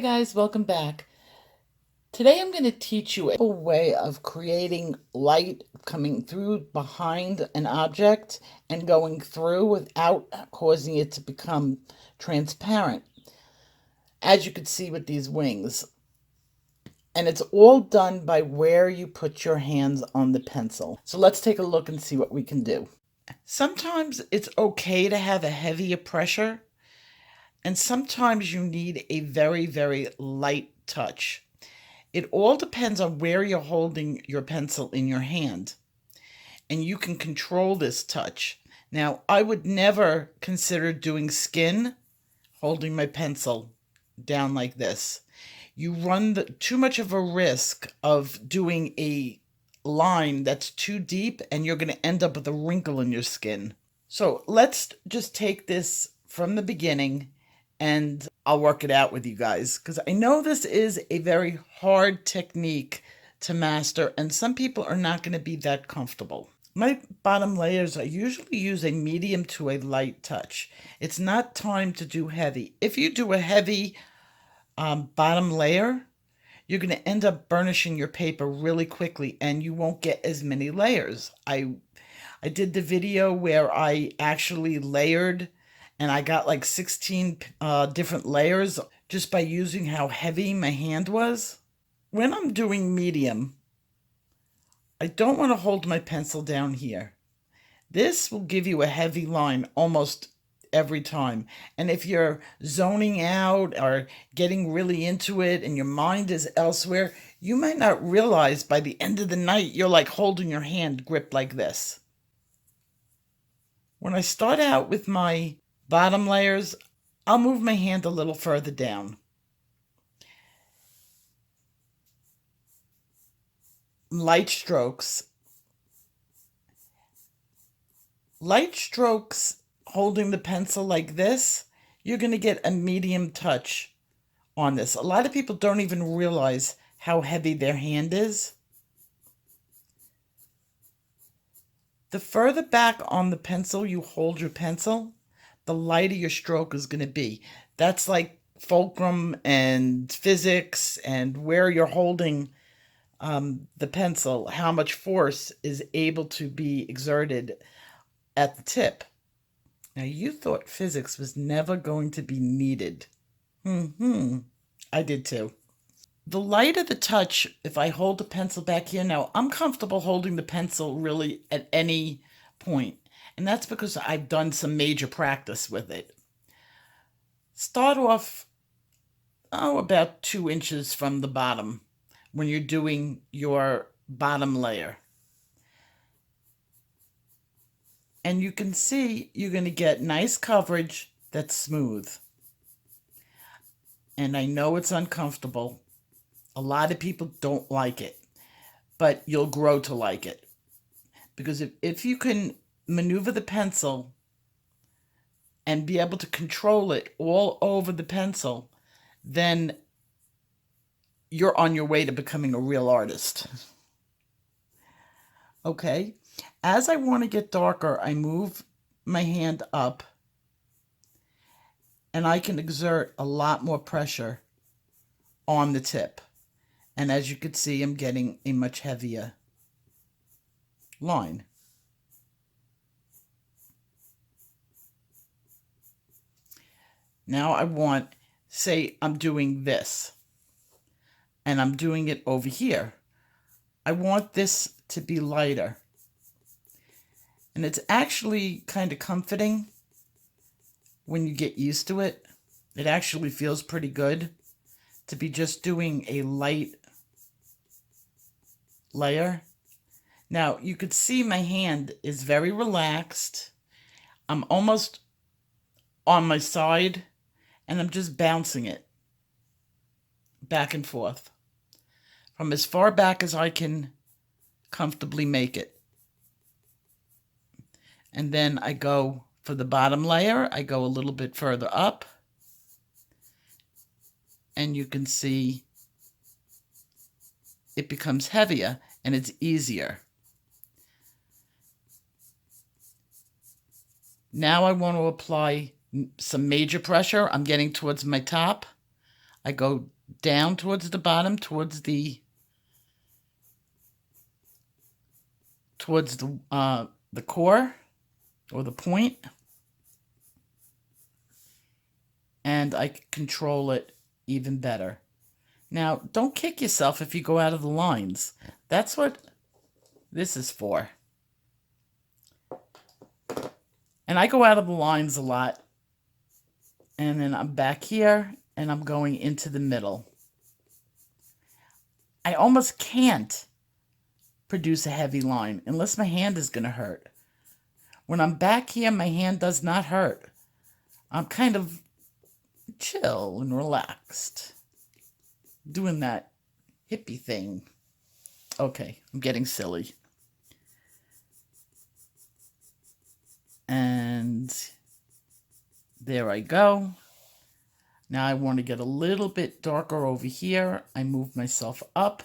guys, welcome back. Today I'm going to teach you a way of creating light coming through behind an object and going through without causing it to become transparent, as you can see with these wings. And it's all done by where you put your hands on the pencil. So let's take a look and see what we can do. Sometimes it's okay to have a heavier pressure, and sometimes you need a very, very light touch. It all depends on where you're holding your pencil in your hand, and you can control this touch. Now, I would never consider doing skin holding my pencil down like this. You run too much of a risk of doing a line that's too deep, and you're going to end up with a wrinkle in your skin. So let's just take this from the beginning, and I'll work it out with you guys, because I know this is a very hard technique to master, and some people are not going to be that comfortable. My bottom layers, I usually use a medium to a light touch. It's not time to do heavy. If you do a heavy bottom layer, you're going to end up burnishing your paper really quickly, and you won't get as many layers. I did the video where I actually layered, and I got like 16 different layers just by using how heavy my hand was. When I'm doing medium, I don't want to hold my pencil down here. This will give you a heavy line almost every time. And if you're zoning out or getting really into it and your mind is elsewhere, you might not realize by the end of the night you're like holding your hand gripped like this. When I start out with my bottom layers, I'll move my hand a little further down. Light strokes. Light strokes holding the pencil like this, you're going to get a medium touch on this. A lot of people don't even realize how heavy their hand is. The further back on the pencil you hold your pencil, the lighter your stroke is going to be. That's like fulcrum and physics and where you're holding the pencil, how much force is able to be exerted at the tip. Now, you thought physics was never going to be needed. I did too. The lighter the touch, if I hold the pencil back here now, I'm comfortable holding the pencil really at any point. And that's because I've done some major practice with it. Start off, about 2 inches from the bottom when you're doing your bottom layer. And you can see you're going to get nice coverage that's smooth. And I know it's uncomfortable. A lot of people don't like it, but you'll grow to like it. Because if you can maneuver the pencil and be able to control it all over the pencil, then you're on your way to becoming a real artist. Okay? As I want to get darker, I move my hand up, and I can exert a lot more pressure on the tip. And as you can see, I'm getting a much heavier line. Now I want, say I'm doing this, and I'm doing it over here. I want this to be lighter. And it's actually kind of comforting when you get used to it. It actually feels pretty good to be just doing a light layer. Now, you could see my hand is very relaxed. I'm almost on my side, and I'm just bouncing it back and forth from as far back as I can comfortably make it. And then I go for the bottom layer, I go a little bit further up, and you can see it becomes heavier and it's easier. Now I want to apply some major pressure. I'm getting towards my top. I go down towards the bottom, towards the core or the point, and I can control it even better. Now, don't kick yourself if you go out of the lines. That's what this is for. And I go out of the lines a lot. And then I'm back here, and I'm going into the middle. I almost can't produce a heavy line unless my hand is going to hurt. When I'm back here, my hand does not hurt. I'm kind of chill and relaxed, doing that hippie thing. Okay, I'm getting silly. And there I go. Now I want to get a little bit darker over here. I move myself up.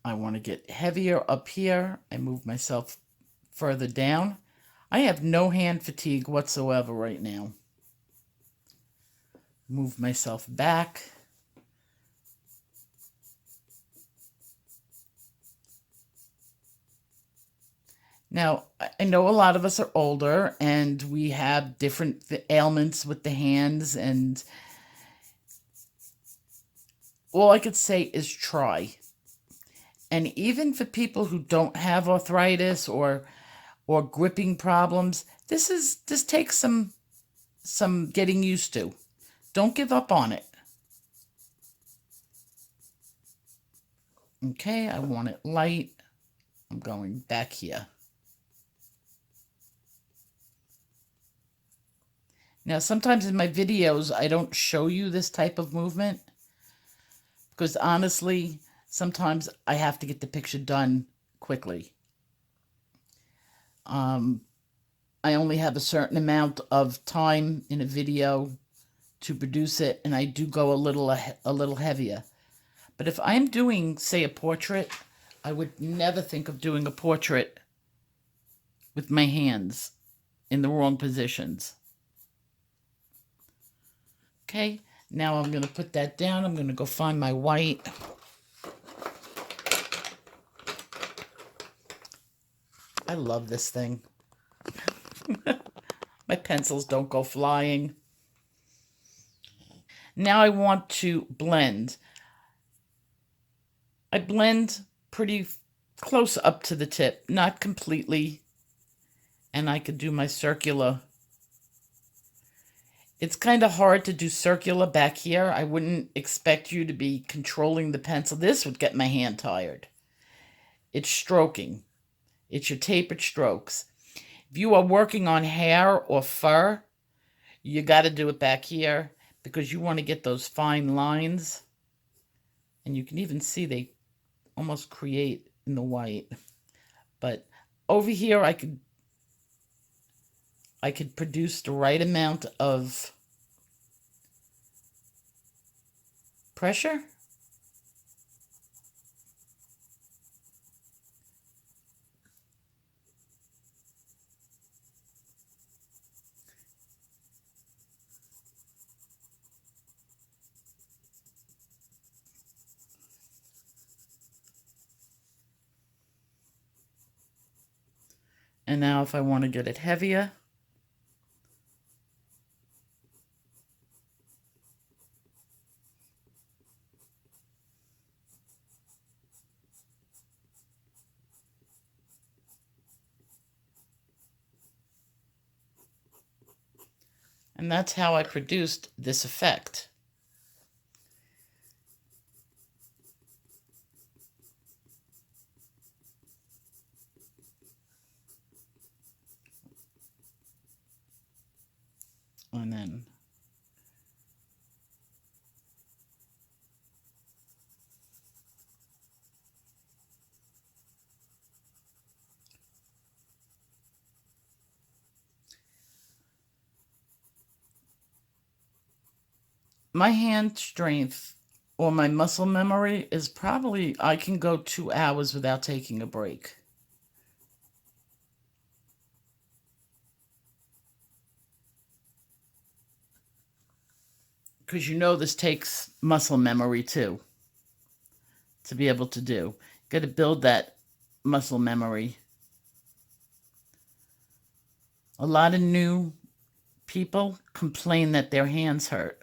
I want to get heavier up here. I move myself further down. I have no hand fatigue whatsoever right now. Move myself back. Now, I know a lot of us are older and we have different ailments with the hands, and all I could say is try. And even for people who don't have arthritis or gripping problems, this takes some getting used to. Don't give up on it. Okay, I want it light. I'm going back here. Now, sometimes in my videos, I don't show you this type of movement because honestly, sometimes I have to get the picture done quickly. I only have a certain amount of time in a video to produce it, and I do go a little heavier. But if I'm doing, say, a portrait, I would never think of doing a portrait with my hands in the wrong positions. Okay, now I'm going to put that down. I'm going to go find my white. I love this thing. My pencils don't go flying. Now I want to blend. I blend pretty close up to the tip, not completely. And I could do my circular. It's kind of hard to do circular back here. I wouldn't expect you to be controlling the pencil. This would get my hand tired. It's stroking. It's your tapered strokes. If you are working on hair or fur, you got to do it back here because you want to get those fine lines. And you can even see they almost create in the white. But over here, I could produce the right amount of pressure. And now if I want to get it heavier, and that's how I produced this effect. And then my hand strength or my muscle memory is probably, I can go 2 hours without taking a break. because you know this takes muscle memory too to be able to do. Got to build that muscle memory. A lot of new people complain that their hands hurt.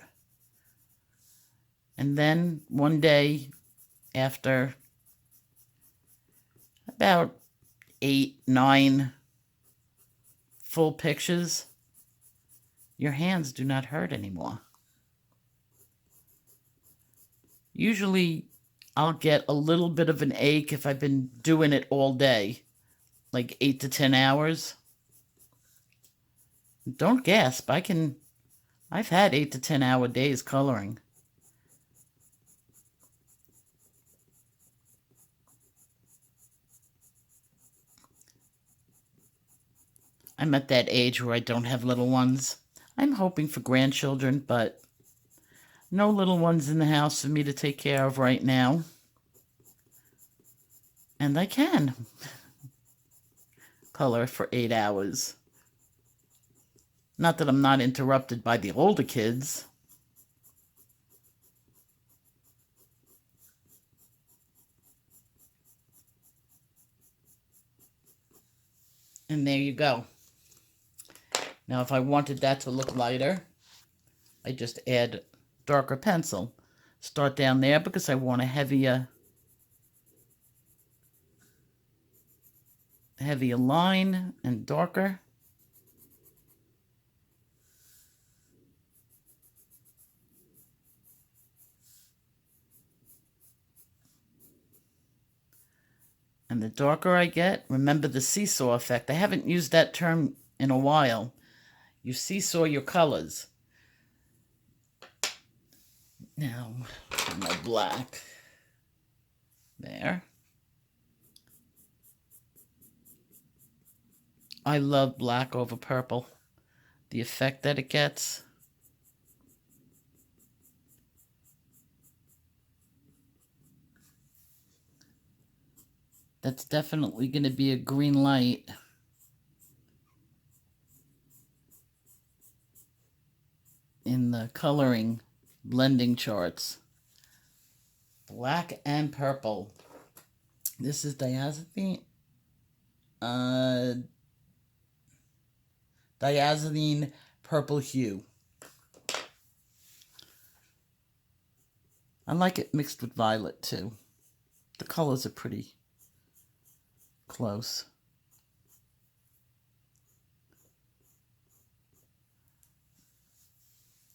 And then one day, after about 8, 9 full pictures, your hands do not hurt anymore. Usually, I'll get a little bit of an ache if I've been doing it all day, like 8 to 10 hours. Don't gasp. I've had 8 to 10 hour days coloring. I'm at that age where I don't have little ones. I'm hoping for grandchildren, but no little ones in the house for me to take care of right now. And I can color for 8 hours. Not that I'm not interrupted by the older kids. And there you go. Now, if I wanted that to look lighter, I just add darker pencil. Start down there because I want a heavier line and darker. And the darker I get, remember the seesaw effect. I haven't used that term in a while. You seesaw your colors. Now, my black. There. I love black over purple. The effect that it gets. That's definitely going to be a green light. In the coloring blending charts. Black and purple. This is diazepine. Diazepine purple hue. I like it mixed with violet too. The colors are pretty close.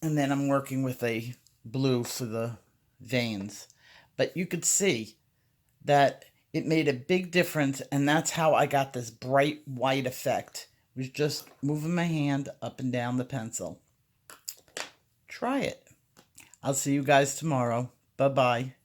And then I'm working with a blue for the veins. But you could see that it made a big difference, and that's how I got this bright white effect. It was just moving my hand up and down the pencil. Try it. I'll see you guys tomorrow. Bye-bye.